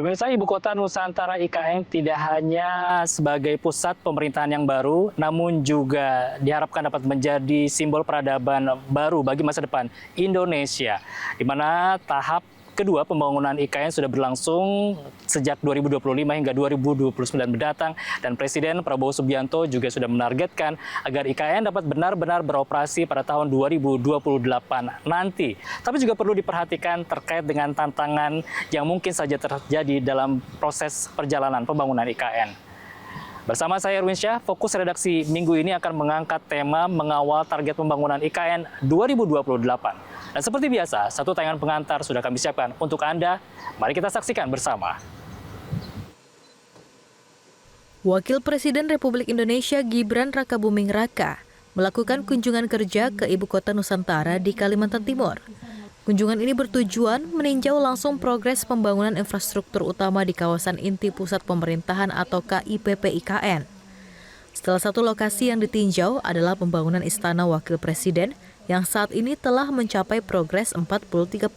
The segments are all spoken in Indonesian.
Pemirsa, Ibu Kota Nusantara IKN tidak hanya sebagai pusat pemerintahan yang baru, namun juga diharapkan dapat menjadi simbol peradaban baru bagi masa depan Indonesia, di mana tahap kedua pembangunan IKN sudah berlangsung sejak 2025 hingga 2029 mendatang, dan Presiden Prabowo Subianto juga sudah menargetkan agar IKN dapat benar-benar beroperasi pada tahun 2028 nanti. Tapi juga perlu diperhatikan terkait dengan tantangan yang mungkin saja terjadi dalam proses perjalanan pembangunan IKN. Bersama saya Erwin Syah, fokus redaksi minggu ini akan mengangkat tema mengawal target pembangunan IKN 2028. Dan seperti biasa, satu tayangan pengantar sudah kami siapkan untuk Anda. Mari kita saksikan bersama. Wakil Presiden Republik Indonesia Gibran Rakabuming Raka melakukan kunjungan kerja ke Ibu Kota Nusantara di Kalimantan Timur. Kunjungan ini bertujuan meninjau langsung progres pembangunan infrastruktur utama di kawasan inti pusat pemerintahan atau KIPP IKN. Salah satu lokasi yang ditinjau adalah pembangunan Istana Wakil Presiden yang saat ini telah mencapai progres 43%.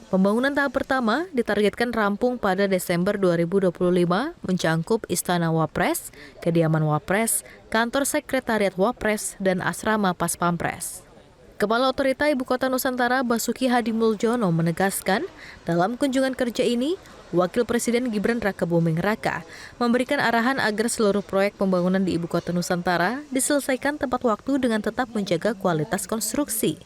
Pembangunan tahap pertama ditargetkan rampung pada Desember 2025, mencangkup Istana Wapres, kediaman Wapres, kantor sekretariat Wapres, dan asrama Paspampres. Kepala Otorita Ibu Kota Nusantara Basuki Hadimuljono menegaskan, dalam kunjungan kerja ini, Wakil Presiden Gibran Rakabuming Raka memberikan arahan agar seluruh proyek pembangunan di Ibu Kota Nusantara diselesaikan tepat waktu dengan tetap menjaga kualitas konstruksi.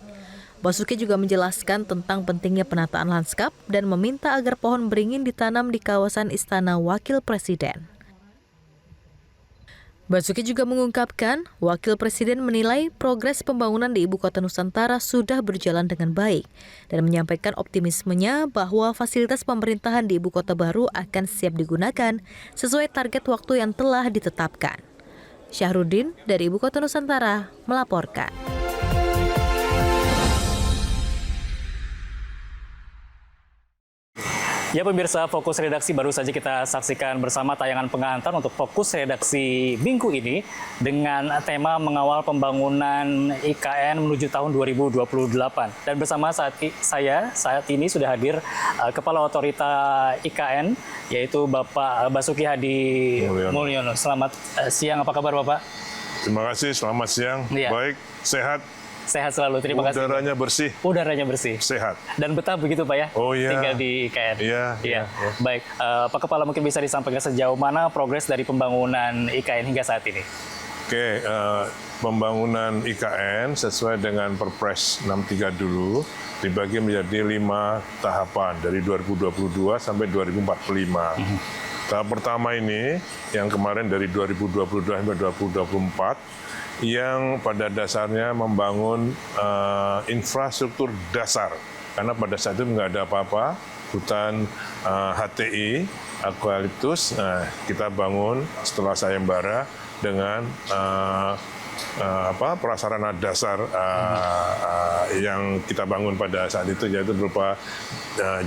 Basuki juga menjelaskan tentang pentingnya penataan lanskap dan meminta agar pohon beringin ditanam di kawasan Istana Wakil Presiden. Basuki juga mengungkapkan, Wakil Presiden menilai progres pembangunan di Ibu Kota Nusantara sudah berjalan dengan baik dan menyampaikan optimismenya bahwa fasilitas pemerintahan di Ibu Kota baru akan siap digunakan sesuai target waktu yang telah ditetapkan. Syahrudin dari Ibu Kota Nusantara melaporkan. Ya pemirsa, fokus redaksi baru saja kita saksikan bersama tayangan pengantar untuk fokus redaksi minggu ini dengan tema mengawal pembangunan IKN menuju tahun 2028. Dan bersama saya saat ini sudah hadir Kepala Otorita IKN, yaitu Bapak Basuki Hadi Mulyono. Selamat siang, apa kabar Bapak? Terima kasih, selamat siang. Ya. Baik, sehat. Sehat selalu, terima kasih. Udaranya bersih. Udaranya bersih. Sehat. Dan betah begitu Pak ya? Oh iya. Tinggal di IKN. Iya. Baik, Pak Kepala mungkin bisa disampaikan sejauh mana progres dari pembangunan IKN hingga saat ini? Oke, pembangunan IKN sesuai dengan Perpres 63 dulu dibagi menjadi 5 tahapan dari 2022 sampai 2045. Tahap pertama ini yang kemarin dari 2022 sampai 2024 yang pada dasarnya membangun infrastruktur dasar, karena pada saat itu nggak ada apa-apa, hutan HTI, eukaliptus, kita bangun setelah sayembara dengan prasarana dasar yang kita bangun pada saat itu, yaitu berupa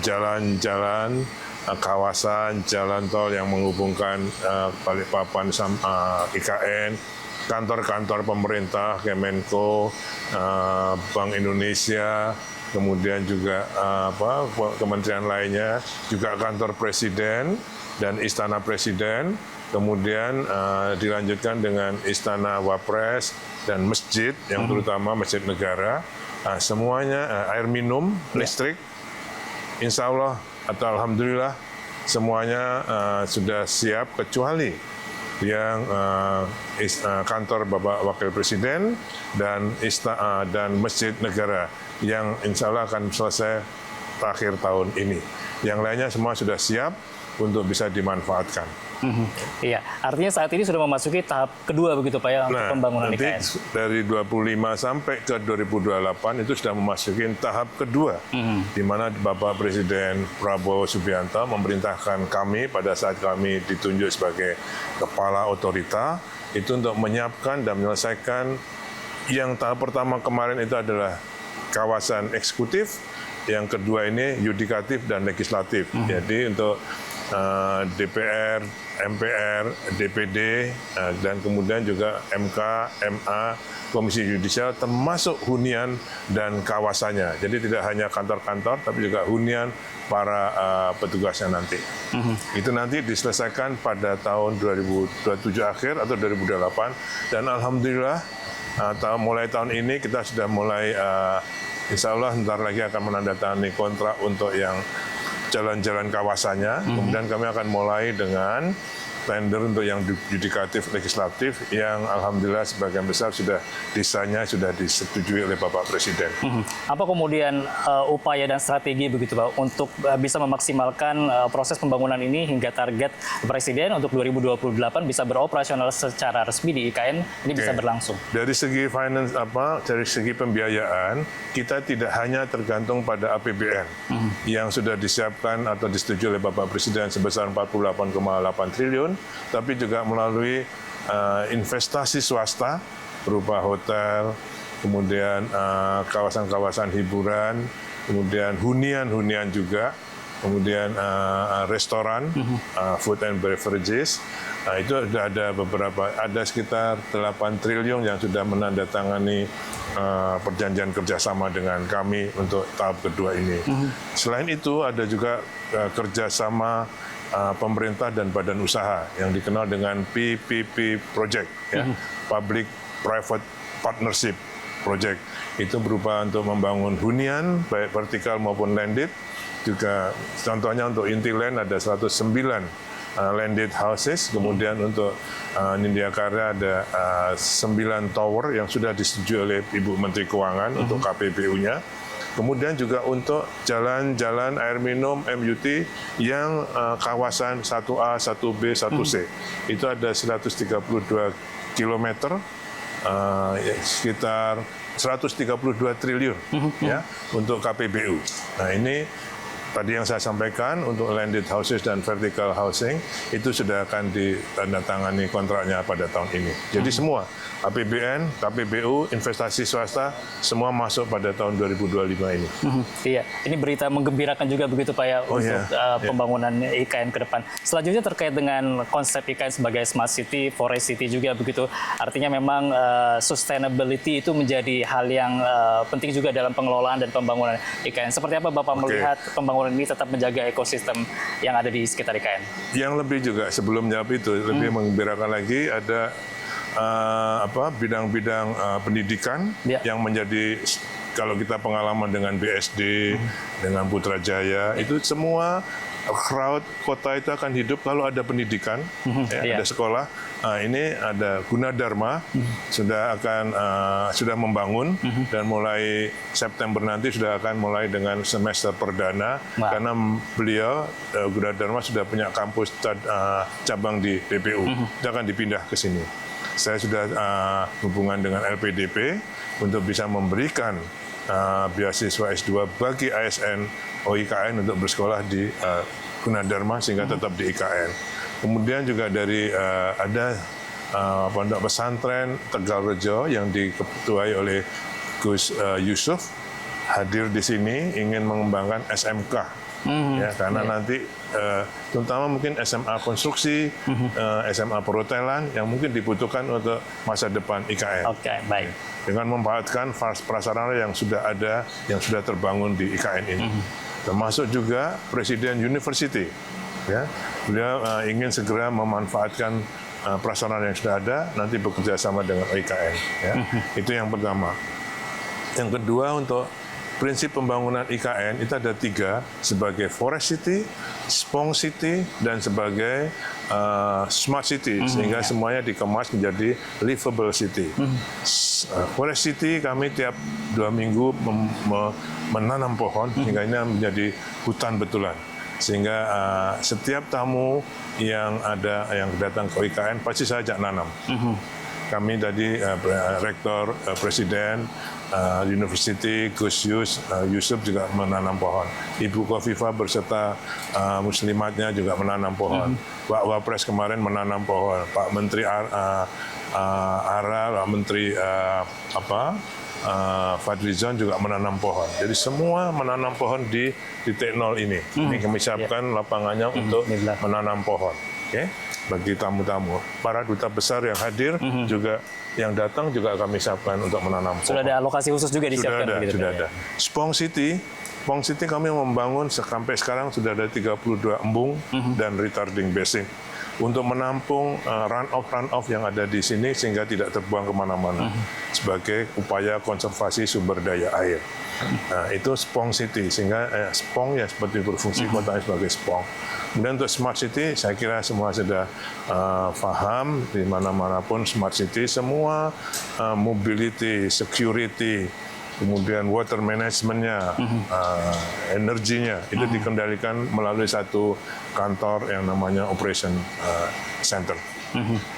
jalan-jalan, kawasan, jalan tol yang menghubungkan Balikpapan sama IKN, kantor-kantor pemerintah, Kemenko, Bank Indonesia, kemudian juga kementerian lainnya, juga kantor Presiden dan Istana Presiden, kemudian dilanjutkan dengan Istana Wapres dan masjid, yang terutama Masjid Negara, semuanya air minum, listrik, insya Allah atau Alhamdulillah semuanya sudah siap kecuali yang kantor Bapak Wakil Presiden dan Masjid Negara yang insya Allah akan selesai akhir tahun ini. Yang lainnya semua sudah siap untuk bisa dimanfaatkan. Iya, artinya saat ini sudah memasuki tahap kedua begitu Pak ya untuk pembangunan IKN. Dari 25 sampai ke 2028 itu sudah memasuki tahap kedua, di mana Bapak Presiden Prabowo Subianto memerintahkan kami pada saat kami ditunjuk sebagai Kepala Otorita itu untuk menyiapkan dan menyelesaikan yang tahap pertama kemarin itu adalah kawasan eksekutif, yang kedua ini yudikatif dan legislatif. Jadi untuk DPR, MPR, DPD, dan kemudian juga MK, MA, Komisi Yudisial, termasuk hunian dan kawasannya. Jadi tidak hanya kantor-kantor, tapi juga hunian para petugasnya nanti. Itu nanti diselesaikan pada tahun 2027 akhir atau 2028. Dan alhamdulillah, mulai tahun ini kita sudah mulai, insya Allah ntar lagi akan menandatangani kontrak untuk yang jalan-jalan kawasannya. Kemudian kami akan mulai dengan tender untuk yang yudikatif legislatif yang alhamdulillah sebagian besar sudah desainnya sudah disetujui oleh Bapak Presiden. Apa kemudian upaya dan strategi begitu Pak untuk bisa memaksimalkan proses pembangunan ini hingga target Presiden untuk 2028 bisa beroperasional secara resmi di IKN ini bisa berlangsung? Dari segi finance dari segi pembiayaan kita tidak hanya tergantung pada APBN yang sudah disiapkan atau disetujui oleh Bapak Presiden sebesar 48,8 triliun. Tapi juga melalui investasi swasta berupa hotel, kemudian kawasan-kawasan hiburan, kemudian hunian juga, kemudian restoran, food and beverages. Itu sudah ada sekitar 8 triliun yang sudah menandatangani perjanjian kerjasama dengan kami untuk tahap kedua ini. Selain itu ada juga kerjasama pemerintah dan badan usaha yang dikenal dengan PPP Project, ya, Public Private Partnership Project. Itu berupa untuk membangun hunian baik vertikal maupun landed. Juga contohnya untuk Intiland ada 109 landed houses, kemudian untuk Nindya Karya ada 9 tower yang sudah disetujui oleh Ibu Menteri Keuangan untuk KPBU-nya. Kemudian juga untuk jalan-jalan air minum MUT yang kawasan 1A, 1B, 1C. Itu ada 132 km, sekitar 132 triliun ya, untuk KPBU. Nah ini tadi yang saya sampaikan untuk landed houses dan vertical housing itu sudah akan ditandatangani kontraknya pada tahun ini. Jadi semua APBN, KPBU, investasi swasta semua masuk pada tahun 2025 ini. Iya, ini berita menggembirakan juga begitu Pak ya untuk pembangunan IKN ke depan. Selanjutnya terkait dengan konsep IKN sebagai smart city, forest city juga begitu. Artinya memang sustainability itu menjadi hal yang penting juga dalam pengelolaan dan pembangunan IKN. Seperti apa Bapak melihat pembangunan ini tetap menjaga ekosistem yang ada di sekitar IKN? Yang lebih juga sebelum jawab itu lebih menggembirakan lagi ada bidang-bidang pendidikan yang menjadi, kalau kita pengalaman dengan BSD, dengan Putrajaya, itu semua crowd kota itu akan hidup kalau ada pendidikan, ada sekolah. Nah, ini ada Gunadarma sudah membangun dan mulai September nanti sudah akan mulai dengan semester perdana karena beliau Gunadarma sudah punya kampus cabang di PPU, itu akan dipindah ke sini. Saya sudah hubungan dengan LPDP untuk bisa memberikan beasiswa S2 bagi ASN OIKN untuk bersekolah di Gunadarma sehingga tetap di IKN. Kemudian juga dari ada pondok pesantren Tegalrejo yang diketuai oleh Gus Yusuf hadir di sini ingin mengembangkan SMK. Ya, karena nanti terutama mungkin SMA konstruksi, SMA perhotelan yang mungkin dibutuhkan untuk masa depan IKN. Oke, baik. Dengan memanfaatkan prasarana yang sudah ada, yang sudah terbangun di IKN ini. Termasuk juga Presiden University. Ya, beliau ingin segera memanfaatkan prasarana yang sudah ada, nanti bekerja sama dengan IKN. Ya. Itu yang pertama. Yang kedua, untuk prinsip pembangunan IKN itu ada 3, sebagai forest city, spong city, dan sebagai smart city, sehingga semuanya dikemas menjadi livable city. Forest city kami tiap 2 minggu menanam pohon, sehingga ini menjadi hutan betulan. Sehingga setiap tamu yang datang ke IKN pasti saya ajak nanam. Kami tadi Rektor Presiden University Gus Yusuf juga menanam pohon. Ibu Kofifa berserta muslimatnya juga menanam pohon. Pak Wapres kemarin menanam pohon. Pak Menteri Ara, Pak Menteri Fadlizon juga menanam pohon. Jadi semua menanam pohon di titik 0 ini. Ini kami siapkan lapangannya untuk menanam pohon. Oke, bagi tamu-tamu. Para duta besar yang hadir juga yang datang juga kami siapkan untuk menanam pohon. Sudah ada alokasi khusus juga disiapkan? Sudah ada. Spong City kami membangun sampai sekarang sudah ada 32 embung dan retarding basin untuk menampung runoff yang ada di sini sehingga tidak terbuang kemana-mana sebagai upaya konservasi sumber daya air. Nah, itu Spong City sehingga Spong ya seperti berfungsi kota sebagai Spong. Kemudian untuk Smart City saya kira semua sudah paham di mana-mana pun Smart City semua mobility, security, kemudian water manajemennya, energinya itu dikendalikan melalui satu kantor yang namanya Operation Center.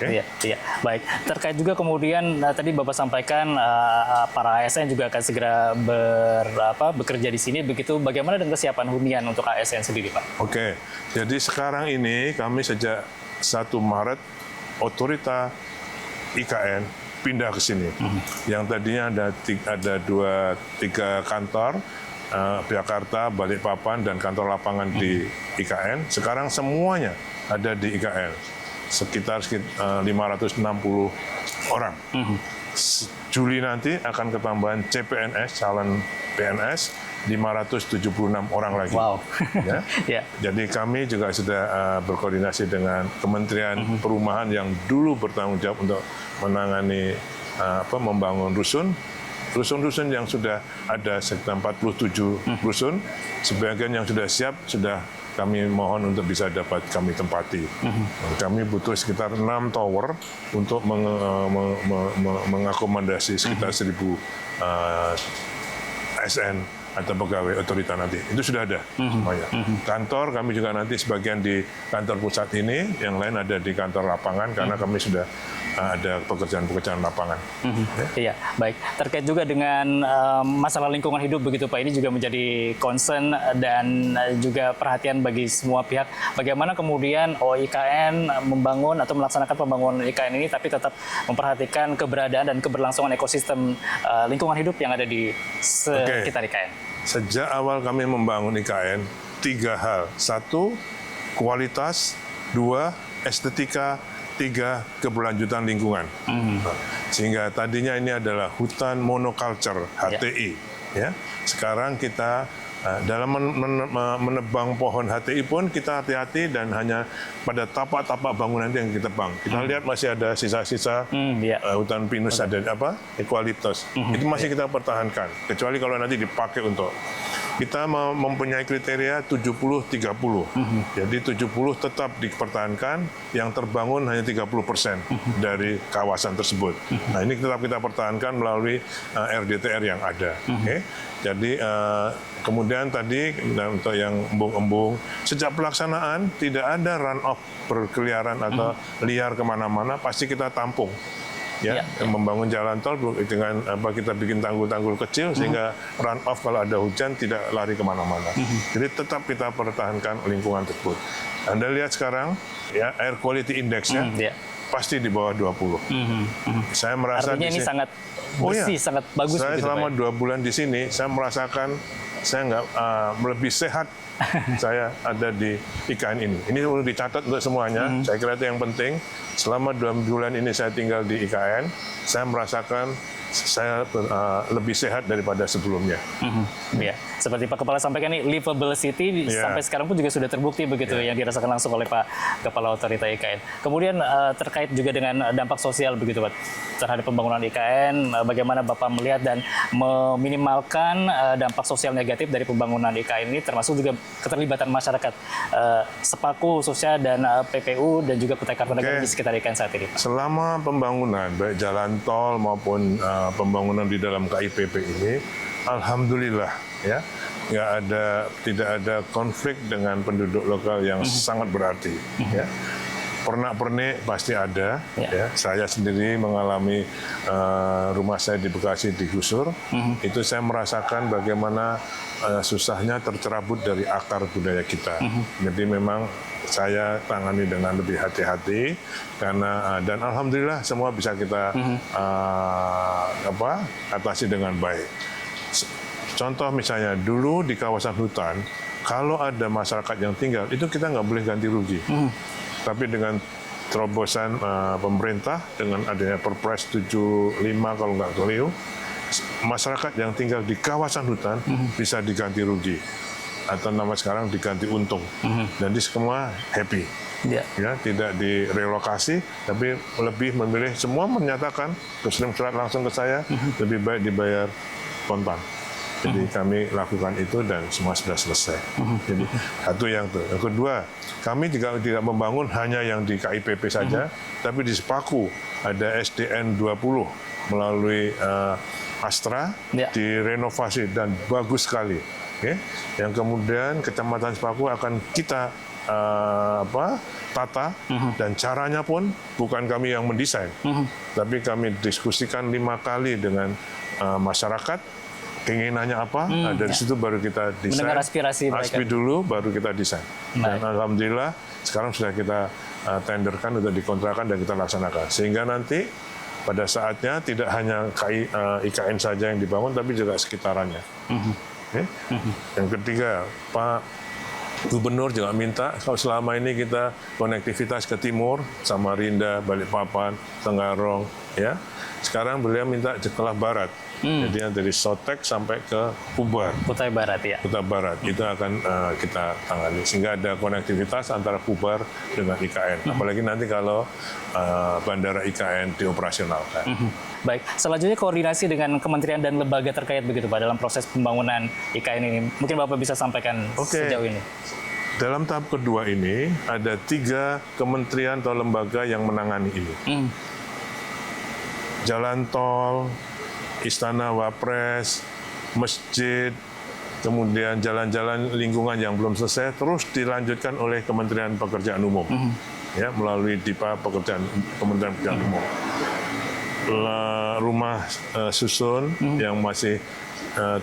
Iya, iya. Baik. Terkait juga kemudian tadi Bapak sampaikan para ASN juga akan segera bekerja di sini. Begitu bagaimana dengan kesiapan hunian untuk ASN sendiri, Pak? Oke. Jadi sekarang ini kami sejak 1 Maret otorita IKN pindah ke sini. Yang tadinya ada 3 kantor, Jakarta, Balikpapan, dan kantor lapangan di IKN. Sekarang semuanya ada di IKN. Sekitar 560 orang. Juli nanti akan ketambahan CPNS, calon PNS, 576 orang lagi. Wow. Ya? Ya. Jadi kami juga sudah berkoordinasi dengan Kementerian Perumahan yang dulu bertanggung jawab untuk menangani membangun rusun yang sudah ada sekitar 47 rusun, sebagian yang sudah siap sudah kami mohon untuk bisa dapat kami tempati. Kami butuh sekitar 6 tower untuk mengakomodasi sekitar 1.000 ASN atau pegawai otorita nanti. Itu sudah ada semuanya. Kantor kami juga nanti sebagian di kantor pusat ini, yang lain ada di kantor lapangan karena kami sudah ada pekerjaan-pekerjaan lapangan. Iya, baik. Terkait juga dengan masalah lingkungan hidup begitu Pak, ini juga menjadi concern dan juga perhatian bagi semua pihak. Bagaimana kemudian OIKN membangun atau melaksanakan pembangunan IKN ini tapi tetap memperhatikan keberadaan dan keberlangsungan ekosistem lingkungan hidup yang ada di sekitar IKN. Sejak awal kami membangun IKN, 3 hal. 1, kualitas. 2, estetika. 3, keberlanjutan lingkungan. Sehingga tadinya ini adalah hutan monoculture, HTI. Ya. Sekarang kita dalam menebang pohon HTI pun kita hati-hati dan hanya pada tapak-tapak bangunan yang kita tebang. Kita lihat masih ada sisa-sisa hutan pinus, ada eukaliptus. Itu masih kita pertahankan. Kecuali kalau nanti dipakai untuk kita mempunyai kriteria 70-30. Jadi 70 tetap dipertahankan, yang terbangun hanya 30% dari kawasan tersebut. Nah, ini tetap kita pertahankan melalui RDTR yang ada. Jadi kemudian tadi untuk yang embung-embung, sejak pelaksanaan tidak ada run-off berkeliaran atau liar kemana-mana, pasti kita tampung. Membangun jalan tol dengan kita bikin tanggul-tanggul kecil sehingga run off kalau ada hujan tidak lari kemana-mana. Jadi tetap kita pertahankan lingkungan tersebut. Anda lihat sekarang ya air quality index-nya pasti di bawah 20. Saya merasa artinya ini sangat bersih, sangat bagus. Saya selama 2 bulan di sini saya merasakan saya nggak lebih sehat. Saya ada di IKN ini. Ini perlu dicatat untuk semuanya. Saya kira itu yang penting. Selama 2 bulan ini saya tinggal di IKN, saya merasakan saya lebih sehat daripada sebelumnya. Ya, seperti Pak Kepala sampaikan ini, livable city sampai sekarang pun juga sudah terbukti begitu yang dirasakan langsung oleh Pak Kepala Otorita IKN. Kemudian terkait juga dengan dampak sosial begitu Pak terhadap pembangunan IKN, bagaimana Bapak melihat dan meminimalkan dampak sosial negatif dari pembangunan IKN ini, termasuk juga keterlibatan masyarakat, Sepaku khususnya dan PPU dan juga Kutai Kartanegara di sekitar IKN saat ini. Selama pembangunan baik jalan tol maupun pembangunan di dalam KIPP ini, alhamdulillah ya, tidak ada konflik dengan penduduk lokal yang sangat berarti. Ya. pernak-pernik pasti ada. Ya. Ya. Saya sendiri mengalami rumah saya di Bekasi digusur. Itu saya merasakan bagaimana susahnya tercerabut dari akar budaya kita. Jadi memang saya tangani dengan lebih hati-hati karena dan alhamdulillah semua bisa kita atasi dengan baik. Contoh misalnya dulu di kawasan hutan, kalau ada masyarakat yang tinggal itu kita nggak boleh ganti rugi. Tapi dengan terobosan pemerintah dengan adanya Perpres 75 kalau nggak keliru, masyarakat yang tinggal di kawasan hutan bisa diganti rugi atau nama sekarang diganti untung. Jadi semua happy. Ya. Ya, tidak direlokasi, tapi lebih memilih semua menyatakan kirim surat langsung ke saya lebih baik dibayar kontan. Jadi kami lakukan itu dan semua sudah selesai. Jadi satu yang itu. Yang kedua, kami juga tidak membangun hanya yang di KIPP saja, tapi di Sepaku ada SDN 20 melalui Astra direnovasi dan bagus sekali. Okay. Yang kemudian Kecamatan Sepaku akan kita tata dan caranya pun bukan kami yang mendesain, tapi kami diskusikan 5 kali dengan masyarakat. Keinginannya apa? Dari situ baru kita desain. Mendengar aspirasi mereka. Dulu baru kita desain. Dan alhamdulillah sekarang sudah kita tenderkan untuk dikontrakan dan kita laksanakan. Sehingga nanti pada saatnya tidak hanya IKN saja yang dibangun, tapi juga sekitarannya. Okay? Yang ketiga, Pak Gubernur juga minta kalau selama ini kita konektivitas ke timur, Samarinda, Balikpapan, Tenggarong, ya. Sekarang beliau minta ke barat. Jadi dari Sotek sampai ke Kubar. Kutai Barat ya. Kutai Barat itu akan kita tangani sehingga ada konektivitas antara Kubar dengan IKN. Apalagi nanti kalau bandara IKN dioperasionalkan. Baik, selanjutnya koordinasi dengan kementerian dan lembaga terkait begitu Pak dalam proses pembangunan IKN ini. Mungkin Bapak bisa sampaikan sejauh ini. Dalam tahap kedua ini ada 3 kementerian atau lembaga yang menangani ini. Jalan tol, Istana Wapres, masjid, kemudian jalan-jalan lingkungan yang belum selesai terus dilanjutkan oleh Kementerian Pekerjaan Umum, ya melalui DIPA Kementerian Pekerjaan Umum. Rumah susun yang masih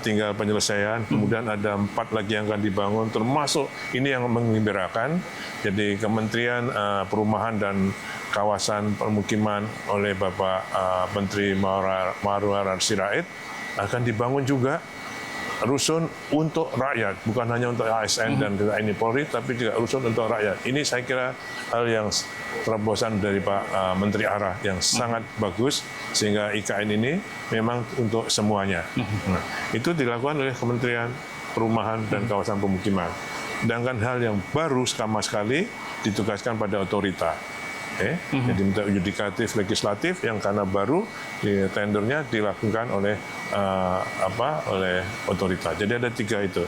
tinggal penyelesaian, kemudian ada 4 lagi yang akan dibangun, termasuk ini yang menggembirakan. Jadi Kementerian Perumahan dan Kawasan Permukiman oleh Bapak Menteri Marwarar Sirait akan dibangun juga rusun untuk rakyat, bukan hanya untuk ASN dan TNI Polri, tapi juga rusun untuk rakyat. Ini saya kira hal yang terobosan dari Pak Menteri Ara yang sangat bagus, sehingga IKN ini memang untuk semuanya. Nah, itu dilakukan oleh Kementerian Perumahan dan Kawasan Pemukiman. Sedangkan hal yang baru sama sekali ditugaskan pada otorita. Jadi minta yudikatif legislatif yang karena baru tendernya dilakukan oleh oleh otorita. Jadi ada 3 itu.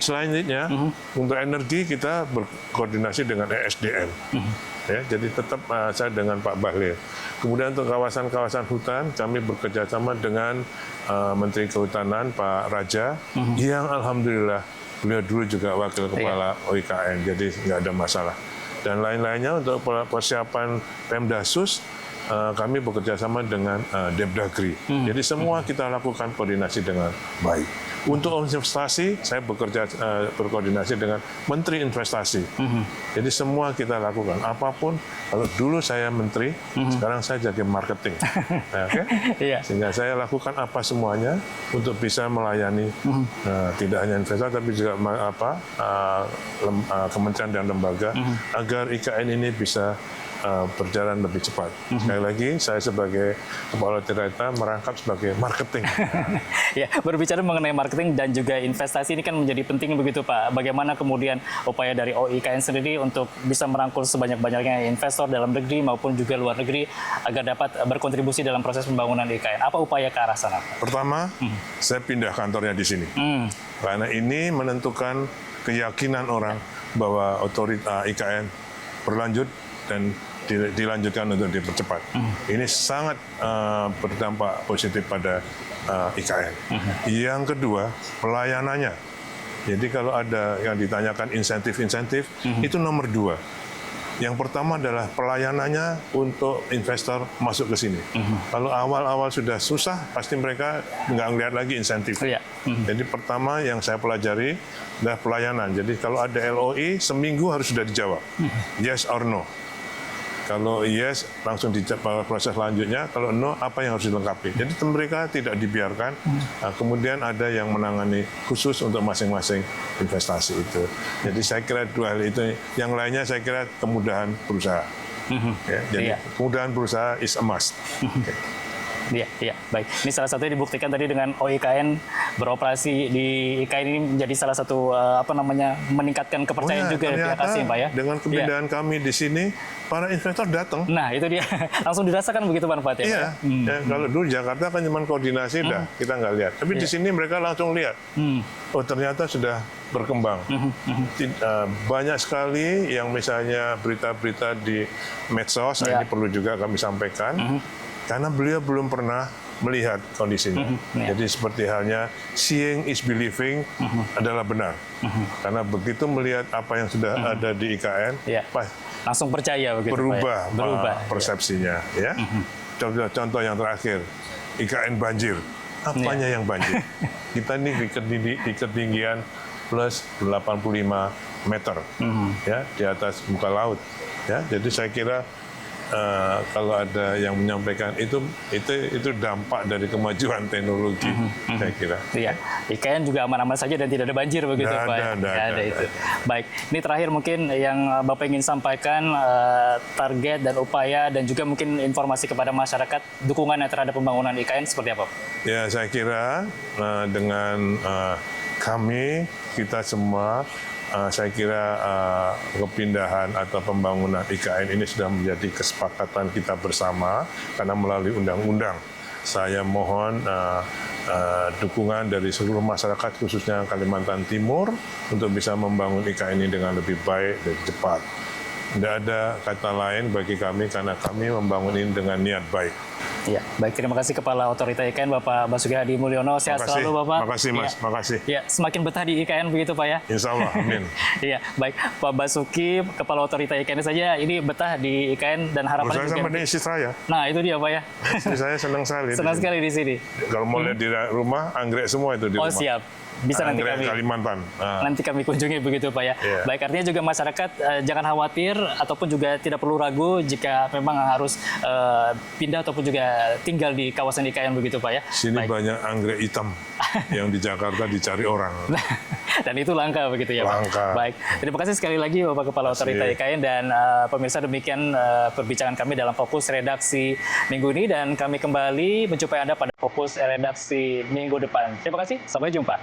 Selanjutnya untuk energi kita berkoordinasi dengan ESDM. Ya, jadi tetap saya dengan Pak Bahlil. Kemudian untuk kawasan-kawasan hutan kami bekerjasama dengan Menteri Kehutanan Pak Raja yang alhamdulillah beliau dulu juga wakil kepala OIKN, jadi nggak ada masalah. Dan lain-lainnya untuk persiapan Pemdasus kami bekerja sama dengan Depdagri. Jadi semua kita lakukan koordinasi dengan baik. Untuk investasi saya berkoordinasi dengan Menteri Investasi. Jadi semua kita lakukan. Apapun, kalau dulu saya menteri, sekarang saya jadi marketing. Sehingga saya lakukan apa semuanya untuk bisa melayani tidak hanya investasi tapi juga kementerian dan lembaga agar IKN ini bisa berjalan lebih cepat. Sekali lagi, saya sebagai Kepala Otorita merangkap sebagai marketing. Ya, berbicara mengenai marketing dan juga investasi ini kan menjadi penting begitu Pak. Bagaimana kemudian upaya dari OIKN sendiri untuk bisa merangkul sebanyak-banyaknya investor dalam negeri maupun juga luar negeri agar dapat berkontribusi dalam proses pembangunan IKN. Apa upaya ke arah sana? Pertama, saya pindah kantornya di sini. Karena ini menentukan keyakinan orang bahwa otorita IKN berlanjut dan dilanjutkan untuk dipercepat. Ini sangat berdampak positif pada IKN. Yang kedua, pelayanannya. Jadi kalau ada yang ditanyakan insentif-insentif, itu nomor 2. Yang pertama adalah pelayanannya untuk investor masuk ke sini. Kalau awal-awal sudah susah, pasti mereka nggak ngelihat lagi insentif. Iya. Jadi pertama yang saya pelajari adalah pelayanan. Jadi kalau ada LOI, seminggu harus sudah dijawab. Yes or no. Kalau yes, langsung di proses selanjutnya. Kalau no, apa yang harus dilengkapi. Jadi mereka tidak dibiarkan. Kemudian ada yang menangani khusus untuk masing-masing investasi itu. Jadi saya kira dua hal itu. Yang lainnya saya kira kemudahan berusaha. Ya, jadi kemudahan berusaha is a must. Okay. Iya, baik. Ini salah satunya dibuktikan tadi dengan OIKN beroperasi di IKN ini menjadi salah satu meningkatkan kepercayaan juga dari pihak asing, Pak ya. Dengan kepindahan kami di sini, para investor datang. Nah, itu dia. Langsung dirasakan begitu manfaatnya. Iya. Pak, ya? Ya, kalau dulu Jakarta kan cuma koordinasi dah, kita nggak lihat. Tapi di sini mereka langsung lihat. Oh, ternyata sudah berkembang. Banyak sekali yang misalnya berita-berita di medsos, ini perlu juga kami sampaikan. Karena beliau belum pernah melihat kondisinya. Jadi seperti halnya seeing is believing adalah benar. Karena begitu melihat apa yang sudah ada di IKN, langsung percaya begitu, berubah, Pak, ya? persepsinya. Ya. Contoh yang terakhir, IKN banjir. Apanya yang banjir? Kita ini di ketinggian plus 85 meter, ya, di atas muka laut. Ya, jadi saya kira kalau ada yang menyampaikan itu dampak dari kemajuan teknologi, saya kira. Iya, IKN juga aman-aman saja dan tidak ada banjir begitu, Pak. Tidak ada itu. Baik, ini terakhir mungkin yang Bapak ingin sampaikan target dan upaya dan juga mungkin informasi kepada masyarakat dukungannya terhadap pembangunan IKN seperti apa? Ya, saya kira dengan kami, kita semua, saya kira kepindahan atau pembangunan IKN ini sudah menjadi kesepakatan kita bersama karena melalui undang-undang. Saya mohon dukungan dari seluruh masyarakat khususnya Kalimantan Timur untuk bisa membangun IKN ini dengan lebih baik dan cepat. Tidak ada kata lain bagi kami karena kami membangun ini dengan niat baik. Ya, baik, terima kasih Kepala Otorita IKN Bapak Basuki Hadi Mulyono. Sehat selalu Bapak. Makasih Mas, makasih. Ya, semakin betah di IKN begitu Pak ya. Insya Allah, amin. Iya, baik Pak Basuki, Kepala Otorita IKN saja ini betah di IKN dan harapannya saya sama dengan istri saya. Nah, itu dia Pak ya. Istri saya senang sekali. Senang sekali di sini. Kalau mau lihat di rumah, anggrek semua itu di rumah. Oh, siap. Bisa nanti kami Kalimantan. Nanti kami kunjungi begitu Pak ya. Baik, artinya juga masyarakat jangan khawatir ataupun juga tidak perlu ragu jika memang harus pindah ataupun juga tinggal di kawasan IKN begitu Pak ya. Sini banyak anggrek hitam yang di Jakarta dicari orang. Dan itu langka begitu ya Pak. Langka. Baik, terima kasih sekali lagi Bapak Kepala Otorita IKN dan pemirsa, demikian perbincangan kami dalam Fokus Redaksi minggu ini dan kami kembali menjumpai Anda pada Fokus Redaksi minggu depan. Terima kasih, sampai jumpa.